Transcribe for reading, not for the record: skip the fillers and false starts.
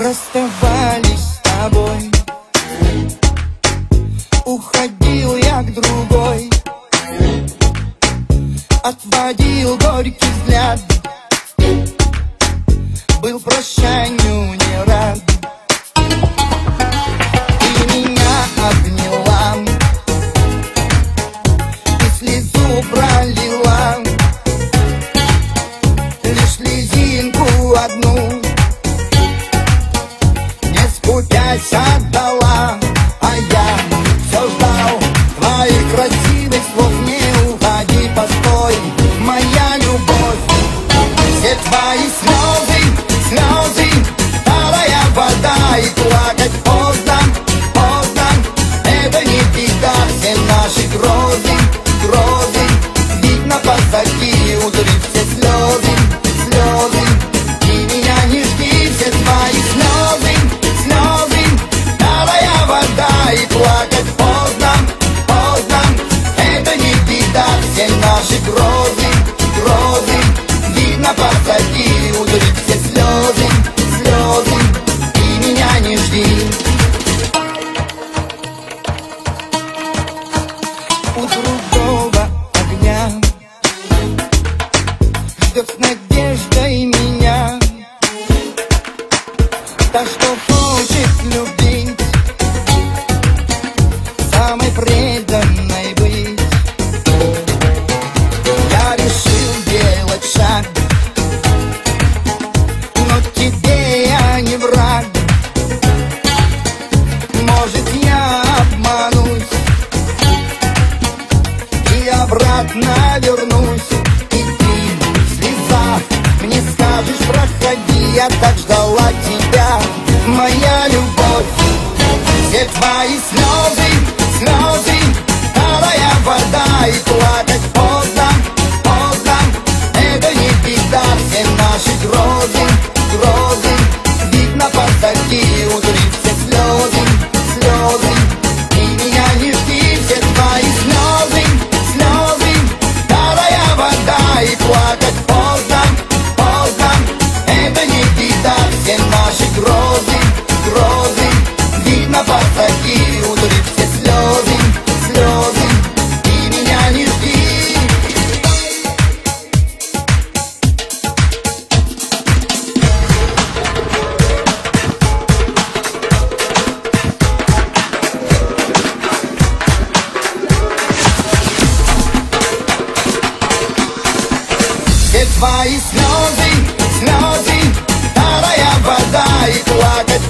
Расставались с тобой, уходил я к другой, отводил горький взгляд, был прощанию не рад. Ты меня обняла и слезу пролила, лишь слезинку одну скупясь отдала, а я все ждал твоих красивых слов. Не уходи, постой, моя любовь. Все твои слезы, слезы, талая вода, и плакать поздно, поздно. Это не беда, все наши грозы, грозы, видно позади, утри все слезы, слезы. Ты меня не жди, все твои слезы, и плакать поздно, поздно. Это не беда, все наши грозы, грозы, видно позади, утри все слезы, слезы. Ты меня не жди. У другого огня ждет с надеждой меня та, что хочет любить, самой преданной быть. Я решил делать шаг, но тебе я не враг. Может, я обманусь и обратно вернусь, и ты в слезах мне скажешь: проходи, я так ждала тебя, моя любовь. Все твои слезы, слезы, талая вода, и плакать поздно, поздно. Это не беда, все наши грозы, грозы, видно позади, утри все слезы, слезы. Ты меня не жди, все твои слезы, слезы, талая вода, и плакать поздно, поздно. Это не беда, все наши грозы, грозы, видно позади, утри все слезы, слезы. Ты меня не жди. Все твои слезы, слезы, талая вода, и плакать